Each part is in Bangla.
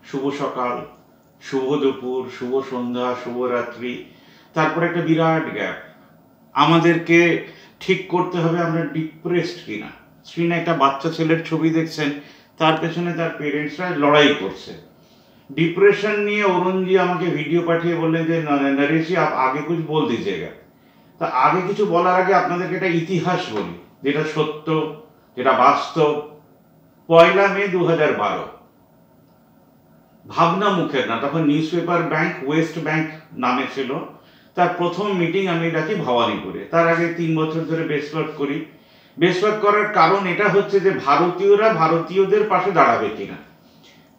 শুভ সকাল, শুভ দুপুর, শুভ সন্ধ্যা, শুভরাত্রি, তারপর একটা বিরাট গ্যাপ। আমাদেরকে ঠিক করতে হবে আমরা ডিপ্রেসড কিনা। স্ক্রিনে একটা বাচ্চা ছেলের ছবি দেখছেন, তার পেছনে তার পেরেন্টসরা লড়াই করছে। डिप्रेशन নিয়ে অরুণ জি আমাকে ভিডিও পাঠিয়ে বললেন যে নরেশ জি আপ আগে कुछ बोल दीजिएगा। তা আগে কিছু বলার আগে আপনাদেরকে একটা ইতিহাস বলি, যেটা সত্য, যেটা বাস্তব। 1 মে 2012, ভাবনা মুখেরনা, তখন news paper bank West bank নামে ছিল, তার প্রথম মিটিং আমি ডাকি ভবানীপুরে। তার আগে 3 বছর ধরে বেস্ট ওয়ার্ক করি। বেস্ট ওয়ার্ক করার কারণ এটা হচ্ছে যে ভারতীয়রা ভারতীয়দের পাশে দাঁড়াবে কিনা,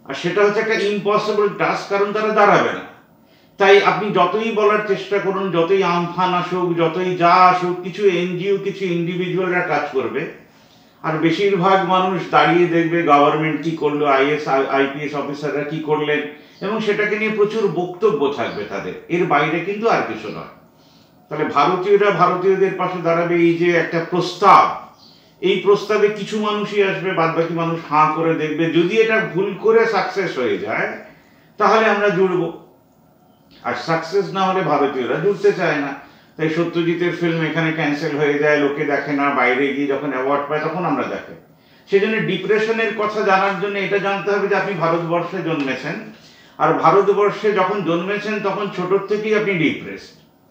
আর সেটা হচ্ছে একটা ইম্পসিবল টাস্ক, কারণ তারা দাঁড়াবে না। তাই আপনি যতই বলার চেষ্টা করুন, যতই আমফান আসুক, যতই যা আসুক, কিছু এনজিও, কিছু ইন্ডিভিজুয়ালরা কাজ করবে, আর বেশিরভাগ মানুষ দাঁড়িয়ে দেখবে গভর্নমেন্ট কি করলো, আইএস আইপিএস অফিসাররা কি করলেন, এবং সেটাকে নিয়ে প্রচুর বক্তব্য থাকবে তাদের, এর বাইরে কিন্তু আর কিছু নয়। তাহলে ভারতীয়রা ভারতীয়দের পাশে দাঁড়াবে, এই যে একটা প্রস্তাব, এই প্রস্তাবে কিছু মানুষই আসবে, বাদবাকি মানুষ হাঁ করে দেখবে। যদি এটা ভুল করে সাকসেস হয়ে যায় তাহলে আমরা জুড়ব, আর সাকসেস না হলে ভারতীয়রা জুড়তে চায় না। তাই সত্যজিতের ফিল্ম এখানে ক্যান্সেল হয়ে যায়, লোকে দেখে না, বাইরে গিয়ে যখন অ্যাওয়ার্ড পায় তখন আমরা দেখি। সেই জন্য ডিপ্রেশনের কথা জানার জন্য এটা জানতে হবে যে আপনি ভারতবর্ষে জন্মেছেন, আর ভারতবর্ষে যখন জন্মেছেন তখন ছোটোর থেকেই আপনি ডিপ্রেস।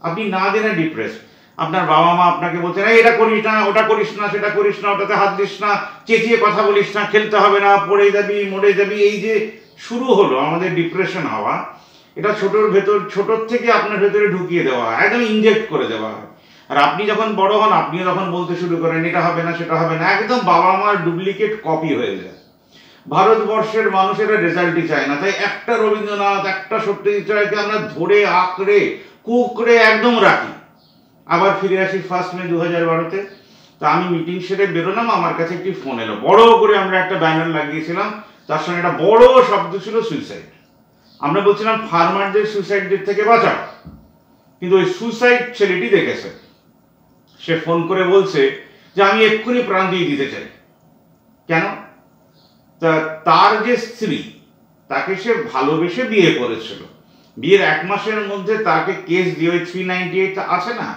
আপনি না জেনে ডিপ্রেস। আপনার বাবা মা আপনাকে বলছেন এটা করিস না, ওটা করিস না, সেটা করিস না, ওটাতে হাত দিস না, চেঁচিয়ে কথা বলিস না, খেলতে হবে না, পড়ে যাবি, মরে যাবি। এই যে শুরু হলো আমাদের ডিপ্রেশন হওয়া, এটা ছোটোর থেকে আপনার ভেতরে ঢুকিয়ে দেওয়া হয়, একদম ইনজেক্ট করে দেওয়া হয়। আর আপনি যখন বড় হন আপনিও তখন বলতে শুরু করেন এটা হবে না, সেটা হবে না, একদম বাবা মার ডুপ্লিকেট কপি হয়ে যায়। ভারতবর্ষের মানুষেরা রেজাল্টই চায় না, তাই একটা রবীন্দ্রনাথ, একটা সত্যজিৎ রায়কে আমরা ধরে আঁকড়ে কুকড়ে একদম রাখি। আবার ফিরে আসি 1 মে 2012-তে। তা আমি মিটিং সেরে বেরোলাম, আমার কাছে একটি ফোন এলো, বড় করে আমরা একটা ব্যানার লাগিয়েছিলাম, তার সঙ্গে একটা বড় শব্দ ছিল সুইসাইড। আমরা বলছিলাম ফার্মারদের সুইসাইডের থেকে বাঁচাও, কিন্তু ওই সুইসাইড ছেলেটি দেখেছে, সে ফোন করে বলছে যে আমি এক্ষুনি প্রাণ দিয়ে দিতে চাই। কেন? তার যে স্ত্রী, তাকে সে ভালোবেসে বিয়ে করেছিল, বিয়ের 1 মাসের মধ্যে তাকে কেস দিয়ে ওই 398 আছে না,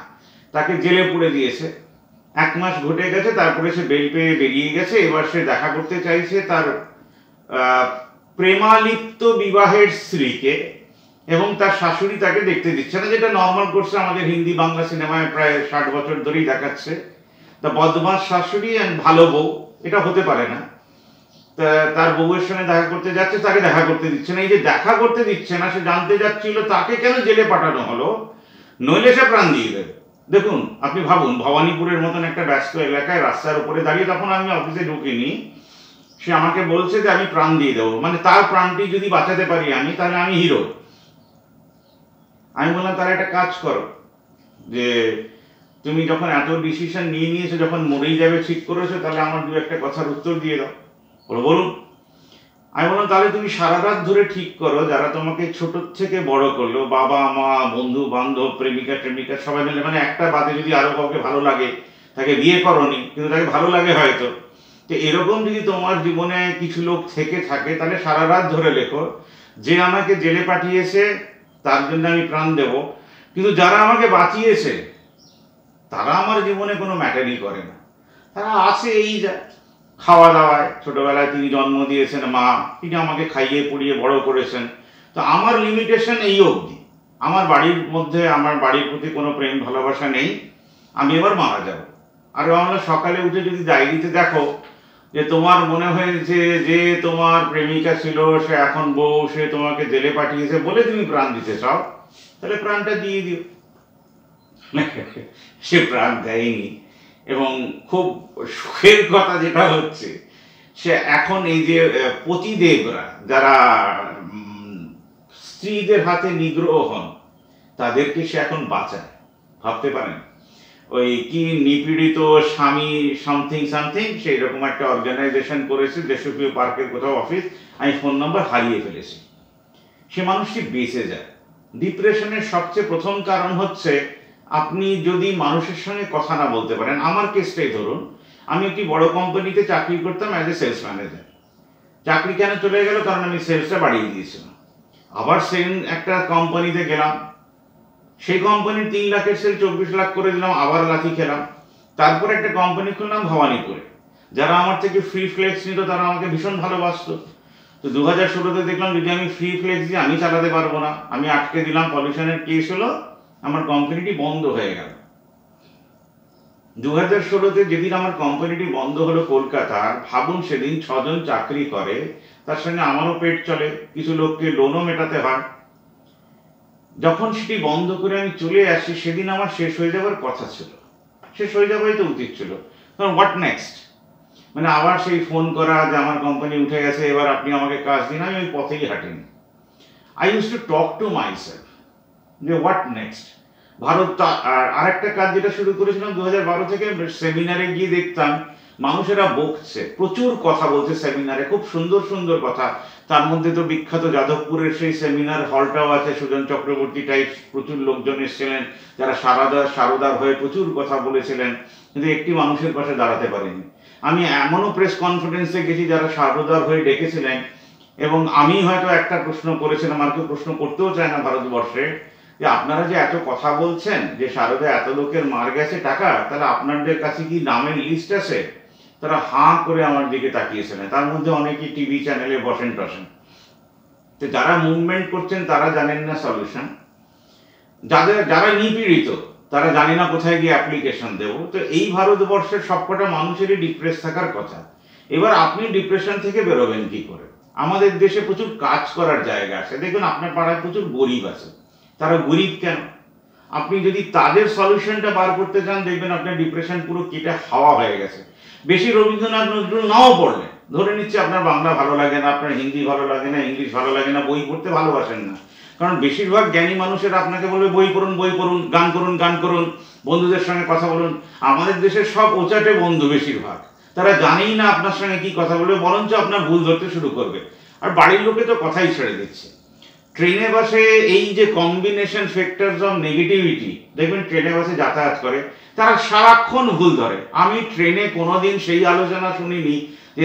তাকে জেলে পুরে দিয়েছে। 1 মাস ঘটে গেছে, তারপরে সে বেল পেয়ে বেরিয়ে গেছে। এবার সে দেখা করতে চাইছে তার প্রেমালিপ্ত বিবাহের স্ত্রীকে, এবং তার শাশুড়ি তাকে দেখতে দিচ্ছে না, যেটা নর্মাল করছে আমাদের হিন্দি বাংলা সিনেমায় প্রায় 60 বছর ধরেই দেখাচ্ছে। তা বদমাস শাশুড়ি আর ভালো বউ, এটা হতে পারে না। তার বউয়ের সঙ্গে দেখা করতে যাচ্ছে, তাকে দেখা করতে দিচ্ছে না। এই যে দেখা করতে দিচ্ছে না, সে জানতে যাচ্ছিল তাকে কেন জেলে পাঠানো হলো, নইলে সে প্রাণ দিয়ে দেবে। দেখুন, আপনি ভাবুন, ভবানীপুরের মতন একটা ব্যস্ত এলাকায় রাস্তার উপরে দাঁড়িয়ে, তখন আমি অফিসে ঢুকিনি, সে আমাকে বলছে যে আমি প্রাণ দিয়ে দেবো, মানে তার প্রাণটি যদি বাঁচাতে পারি আমি, তাহলে আমি হিরো। আমি বললাম তাহলে একটা কাজ করো, যে তুমি যখন এত ডিসিশন নিয়ে নিয়েছো, যখন মরেই যাবে ঠিক করেছো, তাহলে আমার 2-1 কথার উত্তর দিয়ে দাও। বলুন। আমি বললাম তাহলে তুমি সারা রাত ধরে ঠিক করো, যারা তোমাকে ছোট থেকে বড় করলো, বাবা মা, বন্ধু বান্ধব, প্রেমিকা টেমিকা, সবাই মিলে, মানে একটা বাদে যদি আরো কাউকে ভালো লাগে, তাকে বিয়ে করনি কিন্তু তাকে ভালো লাগে হয়তো, তো এরকম যদি তোমার জীবনে কিছু লোক থেকে থাকে, তাহলে সারা রাত ধরে লেখো যে আমাকে জেলে পাঠিয়েছে তার জন্য আমি প্রাণ দেব, কিন্তু যারা আমাকে বাঁচিয়েছে তারা আমার জীবনে কোনো ম্যাটারই করে না। তারা আছে এই যা খাওয়া দাওয়ায়, ছোটবেলায় তিনি জন্ম দিয়েছেন মা, তিনি আমাকে খাইয়ে পড়িয়ে বড় করেছেন। তো আমার লিমিটেশন এই অবধি। আমার বাড়ির মধ্যে, আমার বাড়ির প্রতি কোনো প্রেম ভালোবাসা নেই, আমি এবার মারা যাব। আর আমরা সকালে উঠে যদি ডায়েরিতে দেখো যে তোমার মনে হয়েছে যে তোমার প্রেমিকা ছিল, সে এখন বউ, সে তোমাকে জেলে পাঠিয়েছে বলে তুমি প্রাণ দিতে চাও, তাহলে প্রাণটা দিয়ে দিও। সে প্রাণ দেয়নি, এবং খুব সুখের কথা যেটা হচ্ছে, সে এখন এই যে পতিদেবরা যারা স্ত্রীদের হাতে নিগ্রহ হন, তাদেরকে সে এখন বাঁচায়। ভাবতে পারেন, ওই কি নিপীড়িত স্বামী সামথিং সামথিং, সেই রকম একটা অর্গানাইজেশন করেছে, দেশপ্রিয় পার্কের কোথাও অফিস, আমি ফোন নাম্বার হারিয়ে ফেলেছি। সে মানুষটি বেঁচে যায়। ডিপ্রেশনের সবচেয়ে প্রথম কারণ হচ্ছে আপনি যদি মানুষের সঙ্গে কথা না বলতে পারেন। আমার কেসটাই ধরুন, আমি একটি বড় কোম্পানিতে চাকরি করতাম অ্যাজ এ সেলস ম্যানেজার। চাকরি কেন চলে গেল? কারণ আমি সেলসটা বাড়িয়ে দিয়েছিলাম। আবার সেম একটা কোম্পানিতে গেলাম, সেই কোম্পানির 3 লাখের সেল 24 লাখ করে দিলাম, আবার লাথি খেলাম। তারপর একটা কোম্পানি খুললাম ভবানীপুরে, যারা আমার থেকে ফ্রি ফ্লেক্স নিত তারা আমাকে ভীষণ ভালোবাসতো। তো 2016-তে দেখলাম যদি আমি ফ্রি ফ্লেক্স দিয়ে আমি চালাতে পারবো না, আমি আটকে দিলাম, পলিউশনের কেস হলো, আমার কোম্পানিটি বন্ধ হয়ে গেল। 2016-তে যেদিন আমার কোম্পানিটি বন্ধ হলো কলকাতার, ভাবুন সেদিন 6 জন চাকরি করে, তার সঙ্গে আমারও পেট চলে, কিছু লোককে লোনও মেটাতে হয়। যখন সেটি বন্ধ করে আমি চলে আসি, সেদিন আমার শেষ হয়ে যাওয়ার কথা ছিল, শেষ হয়ে যাওয়াই তো উচিত ছিল। কারণ হোয়াট নেক্সট, মানে আবার সেই ফোন করা যে আমার কোম্পানি উঠে গেছে, এবার আপনি আমাকে কাজ দিন, আমি ওই পথেই হাঁটিনি। I use to talk to myself যে হোয়াট নেক্সট। ভারত আরেকটা কাজ যেটা শুরু করেছিলাম 2012 থেকে, সেমিনারে গিয়ে দেখতাম মানুষেরা বকছে, প্রচুর কথা বলছে সেমিনারে, খুব সুন্দর সুন্দর কথা। তার মধ্যে তো বিখ্যাত যাদবপুরের সেই সেমিনার হলটাও আছে, সুজন চক্রবর্তী টাইপ প্রচুর লোকজন এসেছিলেন যারা সারদার হয়ে প্রচুর কথা বলেছিলেন, কিন্তু একটি মানুষের পাশে দাঁড়াতে পারিনি। আমি এমনও প্রেস কনফারেন্সে গেছি যারা সারদার হয়ে ডেকেছিলেন, এবং আমি হয়তো একটা প্রশ্ন করেছিলাম, আর কেউ প্রশ্ন করতেও চায় না ভারতবর্ষে, যে আপনারা যে এত কথা বলছেন যে সারদা এত লোকের মার গেছে টাকা, তাহলে আপনাদের কাছে কি নামের লিস্ট আছে? তারা হাঁ করে আমার দিকে তাকিয়েছিলেন, তার মধ্যে অনেকেই টিভি চ্যানেলে বসেন টসেন। তো যারা মুভমেন্ট করছেন তারা জানেন না সলিউশন, যারা নিপীড়িত তারা জানে না কোথায় গিয়ে অ্যাপ্লিকেশন দেবো। তো এই ভারতবর্ষের সবকটা মানুষেরই ডিপ্রেস থাকার কথা। এবার আপনি ডিপ্রেশন থেকে বেরোবেন কি করে? আমাদের দেশে প্রচুর কাজ করার জায়গা আছে, দেখবেন আপনার পাড়ায় প্রচুর গরিব আছে। তারা গরিব কেন? আপনি যদি তাদের সলিউশনটা বার করতে চান, দেখবেন আপনার ডিপ্রেশন পুরো কেটে হাওয়া হয়ে গেছে। বেশি রবীন্দ্রনাথ নজরুল নাও পড়লে, ধরে নিচ্ছে আপনার বাংলা ভালো লাগে না, আপনার হিন্দি ভালো লাগে না, ইংলিশ ভালো লাগে না, বই পড়তে ভালোবাসেন না। কারণ বেশিরভাগ জ্ঞানী মানুষেরা আপনাকে বলবে বই পড়ুন, বই পড়ুন, গান করুন, গান করুন, বন্ধুদের সঙ্গে কথা বলুন। আমাদের দেশের সব ওচাটে বন্ধু বেশিরভাগ, তারা জানেই না আপনার সঙ্গে কি কথা বলবে, বরঞ্চ আপনার ভুল ধরতে শুরু করবে। আর বাড়ির লোকে তো কথাই ছেড়ে দিচ্ছে। ট্রেনে বাসে এই যে কম্বিনেশন ফ্যাক্টরস অফ নেগেটিভিটি, দেখবেন ট্রেনে বাসে যাতায়াত করে তারা সারাক্ষণ ভুল ধরে। আমি ট্রেনে কোনোদিন সেই আলোচনা শুনিনি যে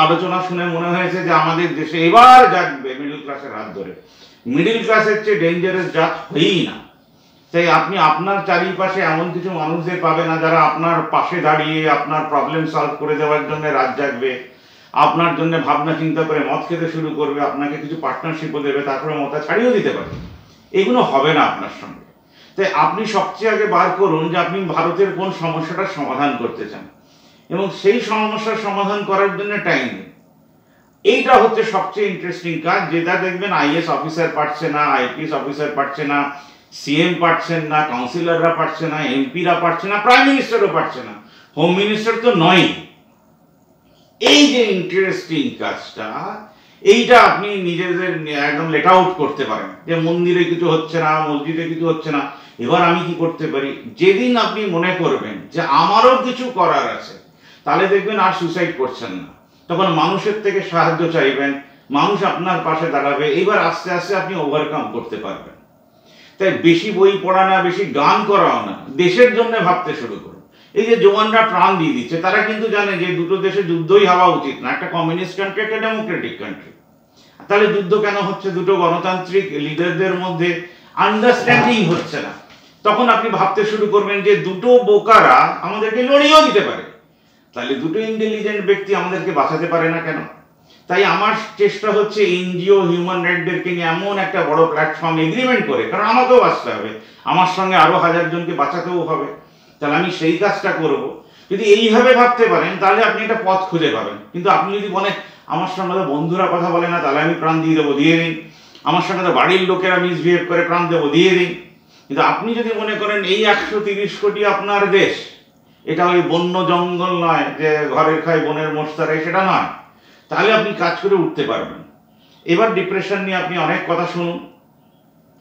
আলোচনা শুনে মনে হয়েছে যে আমাদের দেশে এবার জাগবে মিডল ক্লাসের হাত ধরে। মিডল ক্লাসের চেয়ে ডেঞ্জারাস জাত হয়েই না। তাই আপনি আপনার চারিপাশে এমন কিছু মানুষদের পাবে না যারা আপনার পাশে দাঁড়িয়ে আপনার প্রবলেম সলভ করে দেওয়ার জন্য রাত জাগবে, আপনার জন্য ভাবনা চিন্তা করে মদ খেতে শুরু করবে, আপনাকে কিছু পার্টনারশিপও দেবে, তারপরে মতা ছাড়িয়েও দিতে পারে। এগুলো হবে না আপনার সঙ্গে। তাই আপনি সবচেয়ে আগে বার করুন যে আপনি ভারতের কোন সমস্যাটার সমাধান করতে চান, এবং সেই সমস্যার সমাধান করার জন্য টাইম দিন। এইটা হচ্ছে সবচেয়ে ইন্টারেস্টিং কাজ, যেটা দেখবেন আইএস অফিসার পারছে না, আইপিএস অফিসার পারছে না, সিএম পারছেন না, কাউন্সিলররা পারছে না, এমপিরা পারছে না, প্রাইম মিনিস্টারও পারছে না, হোম মিনিস্টার তো নয়। এই যে ইন্টারেস্টিং কাজটা, এইটা আপনি নিজেদের একদম লেট আউট করতে পারেন যে মন্দিরে কিছু হচ্ছে না, মসজিদে কিছু হচ্ছে না, এবার আমি কি করতে পারি। যেদিন আপনি মনে করবেন যে আমারও কিছু করার আছে, তাহলে দেখবেন আর সুসাইড করছেন না, তখন মানুষের থেকে সাহায্য চাইবেন, মানুষ আপনার পাশে দাঁড়াবে, এইবার আস্তে আস্তে আপনি ওভারকাম করতে পারবেন। তাই বেশি বই পড়া না, বেশি গান করাও না, দেশের জন্য ভাবতে শুরু করুন। এই যে জওয়ানরা প্রাণ দিয়ে দিচ্ছে, তারা কিন্তু জানে যে দুটো দেশে যুদ্ধই হওয়া উচিত না, একটা কমিউনিস্ট কান্ট্রি, একটা ডেমোক্রেটিক কান্ট্রি। তাহলে যুদ্ধ কেন হচ্ছে? দুটো গণতান্ত্রিক লিডারদের মধ্যে আন্ডারস্ট্যান্ডিং হচ্ছে না। তখন আপনি ভাবতে শুরু করবেন যে দুটো বোকারা আমাদেরকে লড়িয়েও দিতে পারে, তাহলে দুটো ইন্টেলিজেন্ট ব্যক্তি আমাদেরকে বাঁচাতে পারে না কেন? তাই আমার চেষ্টা হচ্ছে এনজিও, হিউম্যান রাইটসদেরকে নিয়ে এমন একটা বড় প্ল্যাটফর্ম এগ্রিমেন্ট করে, কারণ আমাকেও বাঁচতে হবে, আমার সঙ্গে আরো 1000 জনকে বাঁচাতেও হবে, তাহলে আমি সেই কাজটা করব। যদি এইভাবে ভাবতে পারেন তাহলে আপনি একটা পথ খুঁজে পাবেন। কিন্তু আপনি যদি বলেন আমার সঙ্গে তো বন্ধুরা কথা বলে না, তাহলে আমি প্রাণ দিয়ে দেবো, দিয়ে দিন। আমার সঙ্গে তো বাড়ির লোকেরা মিসবিহেভ করে, প্রাণ দেবো, দিয়ে দিন। কিন্তু আপনি যদি মনে করেন এই 130 কোটি আপনার দেশ, এটা ওই বন্য জঙ্গল নয় যে ঘরের খাই বনের মোস্তারাই, সেটা নয়, তাহলে আপনি কাজ করে উঠতে পারবেন। এবার ডিপ্রেশন নিয়ে আপনি অনেক কথা শুনুন,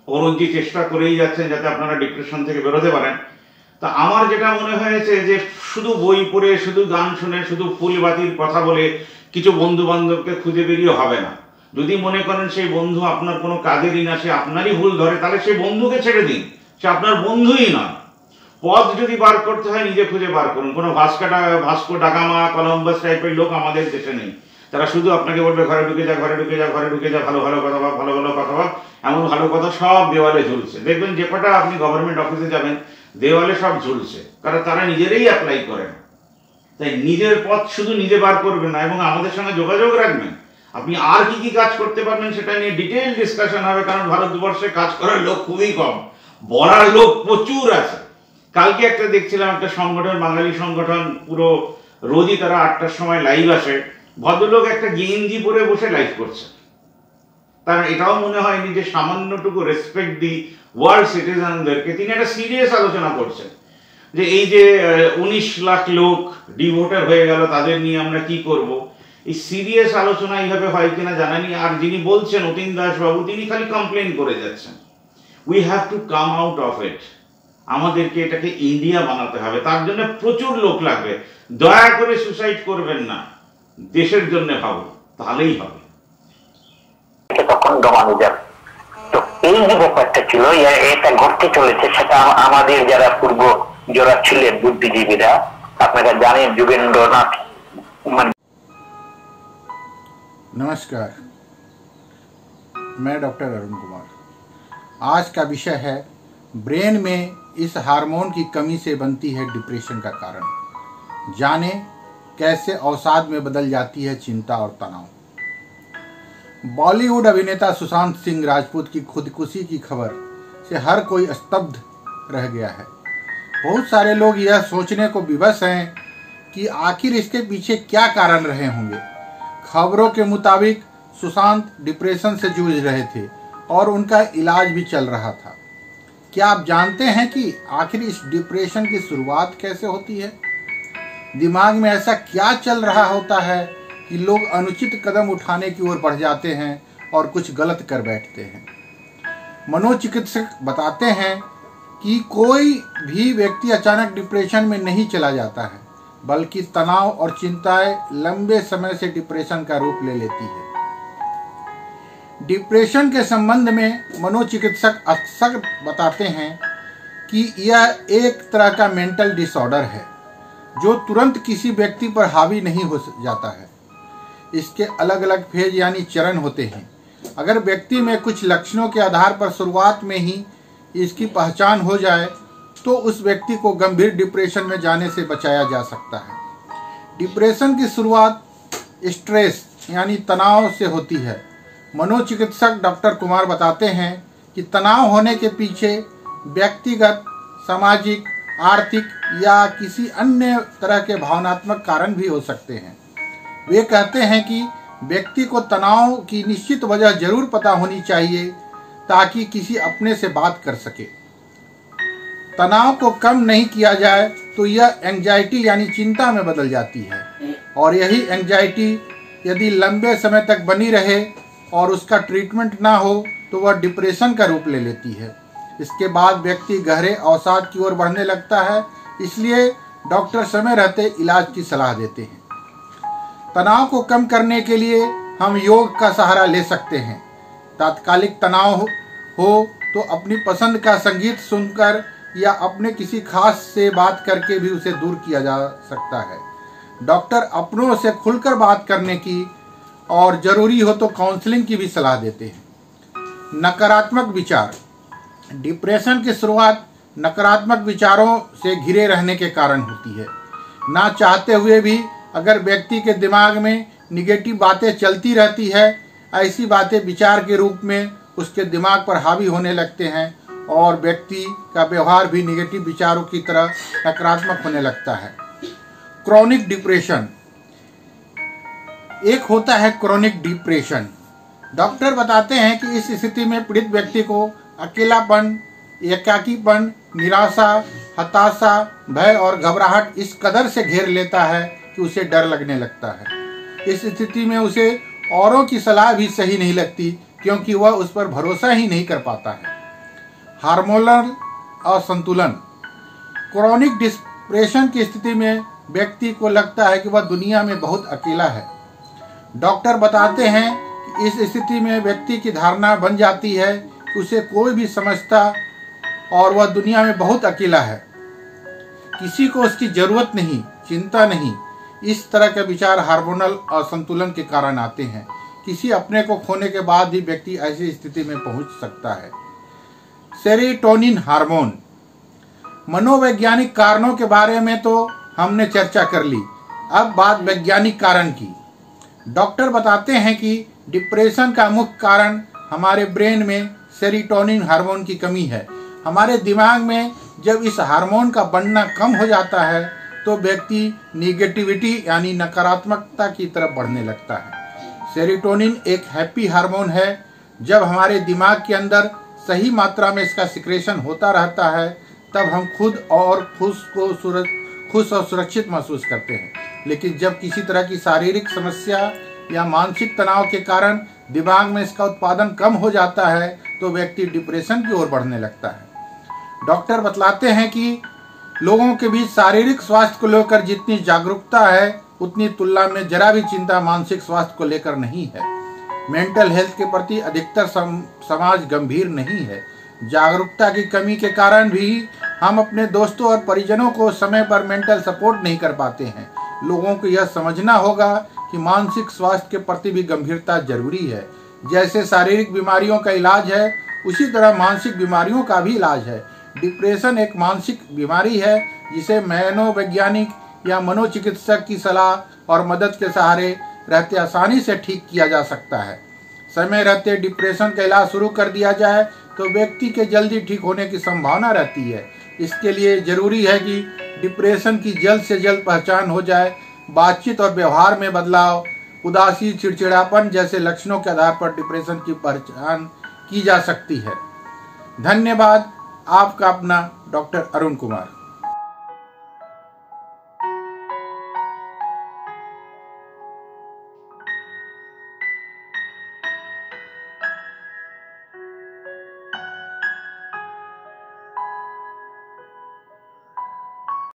অরুণজি চেষ্টা করেই যাচ্ছেন যাতে আপনারা ডিপ্রেশন থেকে বেরোতে পারেন। তা আমার যেটা মনে হয়েছে যে শুধু বই পড়ে, শুধু গান শুনে, শুধু ফুলবাতির কথা বলে কিছু বন্ধু বান্ধবকে খুঁজে বেরিয়ে হবে না। যদি মনে করেন সেই বন্ধু আপনার কোনো কাজেরই না, সে আপনারই ভুল ধরে, তাহলে সেই বন্ধুকে ছেড়ে দিন, সে আপনার বন্ধুই নয়। পথ যদি বার করতে হয় নিজে খুঁজে বার করুন। কোনো ভাস্কো ডাগামা, কলম্বাস টাইপের লোক আমাদের দেশে নেই। তারা শুধু আপনাকে বলবে ঘরে ঢুকে যা, ঘরে ঢুকে যা, ঘরে ঢুকে যা, ভালো ভালো কথা বল, ভালো ভালো কথা বল। এমন ভালো কথা সব দেওয়ালে ঝুলছে। দেখবেন যে কটা আপনি গভর্নমেন্ট অফিসে যাবেন দেওয়ালে সব ঝুলছে, কারণ তারা নিজেরাই অ্যাপ্লাই করেন। তাই নিজের পথ শুধু নিজে বার করবেন না, এবং আমাদের সঙ্গে যোগাযোগ রাখবেন। আপনি আর কি কি কাজ করতে পারবেন সেটা নিয়ে ডিটেইল ডিসকাশন হবে, কারণ ভারতবর্ষে কাজ করার লোক খুবই কম, বলার লোক প্রচুর আছে। কালকে একটা দেখছিলাম, একটা সংগঠন, বাঙালি সংগঠন, পুরো রোজই তারা 8টার সময় লাইভ আসে। ভদ্রলোক একটা গেঞ্জি পরে বসে লাইভ করছে। তার এটাও মনে হয়নি যে সামান্যটুকু রেসপেক্ট দি ওয়ার্ল্ড সিটিজেনদেরকে। তিনি একটা সিরিয়াস আলোচনা করছেন যে এই যে 19 লাখ লোক ডিভোটার হয়ে গেল, তাদের নিয়ে আমরা কি করব। এই সিরিয়াস আলোচনা এইভাবে হয় কিনা জানানি। আর যিনি বলছেন অতীন দাস বাবু, তিনি খালি কমপ্লেন করে যাচ্ছেন। We have to come out of it. আমাদেরকে এটাকে ইন্ডিয়া বানাতে হবে, তার জন্য প্রচুর লোক লাগবে। দয়া করে সুসাইড করবেন না, দেশের জন্য ভাবুন, তাহলেই হবে। তখন দমানো যাবে। তো এই যে ব্যাপারটা ছিল, এটা ঘটতে চলেছে, সেটা আমাদের যারা পূর্ব যারা ছিলেন বুদ্ধিজীবীরা, আপনারা জানেন যোগেন্দ্রনাথ। नमस्कार, मैं डॉक्टर अरुण कुमार। आज का विषय है ब्रेन में इस हार्मोन की कमी से बनती है डिप्रेशन का कारण। जाने कैसे अवसाद में बदल जाती है चिंता और तनाव। बॉलीवुड अभिनेता सुशांत सिंह राजपूत की खुदकुशी की खबर से हर कोई स्तब्ध रह गया है। बहुत सारे लोग यह सोचने को विवश हैं कि आखिर इसके पीछे क्या कारण रहे होंगे। खबरों के मुताबिक सुशांत डिप्रेशन से जूझ रहे थे और उनका इलाज भी चल रहा था। क्या आप जानते हैं कि आखिर इस डिप्रेशन की शुरुआत कैसे होती है? दिमाग में ऐसा क्या चल रहा होता है कि लोग अनुचित कदम उठाने की ओर बढ़ जाते हैं और कुछ गलत कर बैठते हैं? मनोचिकित्सक बताते हैं कि कोई भी व्यक्ति अचानक डिप्रेशन में नहीं चला जाता है, बल्कि तनाव और चिंताएं लंबे समय से डिप्रेशन का रूप ले लेती है। डिप्रेशन के संबंध में मनोचिकित्सक अक्सर बताते हैं कि यह एक तरह का मेंटल डिसऑर्डर है जो तुरंत किसी व्यक्ति पर हावी नहीं हो जाता है। इसके अलग अलग फेज यानी चरण होते हैं। अगर व्यक्ति में कुछ लक्षणों के आधार पर शुरुआत में ही इसकी पहचान हो जाए तो उस व्यक्ति को गंभीर डिप्रेशन में जाने से बचाया जा सकता है। डिप्रेशन की शुरुआत स्ट्रेस यानी तनाव से होती है। मनोचिकित्सक डॉक्टर कुमार बताते हैं कि तनाव होने के पीछे व्यक्तिगत, सामाजिक, आर्थिक या किसी अन्य तरह के भावनात्मक कारण भी हो सकते हैं। वे कहते हैं कि व्यक्ति को तनाव की निश्चित वजह जरूर पता होनी चाहिए ताकि किसी अपने से बात कर सके। तनाव को कम नहीं किया जाए तो यह एंजाइटी यानी चिंता में बदल जाती है, और यही एंजाइटी यदि लंबे समय तक बनी रहे और उसका ट्रीटमेंट ना हो तो वह डिप्रेशन का रूप ले लेती है। इसके बाद व्यक्ति गहरे अवसाद की ओर बढ़ने लगता है। इसलिए डॉक्टर समय रहते इलाज की सलाह देते हैं। तनाव को कम करने के लिए हम योग का सहारा ले सकते हैं। तात्कालिक तनाव हो तो अपनी पसंद का संगीत सुनकर या अपने किसी खास से बात करके भी उसे दूर किया जा सकता है। डॉक्टर अपनों से खुलकर बात करने की और ज़रूरी हो तो काउंसलिंग की भी सलाह देते हैं। नकारात्मक विचार। डिप्रेशन की शुरुआत नकारात्मक विचारों से घिरे रहने के कारण होती है। ना चाहते हुए भी अगर व्यक्ति के दिमाग में निगेटिव बातें चलती रहती है, ऐसी बातें विचार के रूप में उसके दिमाग पर हावी होने लगते हैं और व्यक्ति का व्यवहार भी निगेटिव विचारों की तरह नकारात्मक होने लगता है। Chronic depression. एक होता है क्रॉनिक डिप्रेशन। डॉक्टर बताते हैं कि इस स्थिति में पीड़ित व्यक्ति को अकेलापन, एकाकीपन, निराशा, हताशा, भय और घबराहट इस कदर से घेर लेता है कि उसे डर लगने लगता है। इस स्थिति में उसे औरों की सलाह भी सही नहीं लगती क्योंकि वह उस पर भरोसा ही नहीं कर पाता है। हार्मोनल असंतुलन। क्रॉनिक डिप्रेशन की स्थिति में व्यक्ति को लगता है कि वह दुनिया में बहुत अकेला है। डॉक्टर बताते हैं कि इस स्थिति में व्यक्ति की धारणा बन जाती है कि उसे कोई भी समझता और वह दुनिया में बहुत अकेला है। किसी को उसकी जरूरत नहीं, चिंता नहीं। इस तरह के विचार हार्मोनल असंतुलन के कारण आते हैं। किसी अपने को खोने के बाद ही व्यक्ति ऐसी स्थिति में पहुंच सकता है। Serotonin hormone. मनोवैज्ञानिक कारणों के बारे में तो हमने चर्चा कर ली, अब बात वैज्ञानिक कारण की। डॉक्टर बताते हैं कि डिप्रेशन का मुख्य कारण हमारे ब्रेन में सेरोटोनिन हार्मोन की कमी है। हमारे दिमाग में जब इस हार्मोन का बनना कम हो जाता है तो व्यक्ति निगेटिविटी यानी नकारात्मकता की तरफ बढ़ने लगता है। सेरोटोनिन एक हैप्पी हार्मोन है। जब हमारे दिमाग के अंदर सही मात्रा में इसका सिक्रेशन होता रहता है तब हम खुद और खुश और सुरक्षित महसूस करते हैं। लेकिन जब किसी तरह की शारीरिक समस्या या मानसिक तनाव के कारण दिमाग में इसका उत्पादन कम हो जाता है तो व्यक्ति डिप्रेशन की ओर बढ़ने लगता है। डॉक्टर बतलाते हैं कि लोगों के बीच शारीरिक स्वास्थ्य को लेकर जितनी जागरूकता है उतनी तुलना में जरा भी चिंता मानसिक स्वास्थ्य को लेकर नहीं है। मेंटल हेल्थ के प्रति अधिकतर समाज गंभीर नहीं है। जागरूकता की कमी के कारण भी हम अपने दोस्तों और परिजनों को समय पर मेंटल सपोर्ट नहीं कर पाते हैं। लोगों को यह समझना होगा कि मानसिक स्वास्थ्य के प्रति भी गंभीरता जरूरी है। जैसे शारीरिक बीमारियों का इलाज है उसी तरह मानसिक बीमारियों का भी इलाज है। डिप्रेशन एक मानसिक बीमारी है जिसे मनोवैज्ञानिक या मनोचिकित्सक की सलाह और मदद के सहारे रहते आसानी से ठीक किया जा सकता है। समय रहते डिप्रेशन का इलाज शुरू कर दिया जाए तो व्यक्ति के जल्दी ठीक होने की संभावना रहती है। इसके लिए जरूरी है कि डिप्रेशन की जल्द से जल्द पहचान हो जाए। बातचीत और व्यवहार में बदलाव, उदासी, चिड़चिड़ापन जैसे लक्षणों के आधार पर डिप्रेशन की पहचान की जा सकती है। धन्यवाद। आपका अपना डॉक्टर अरुण कुमार।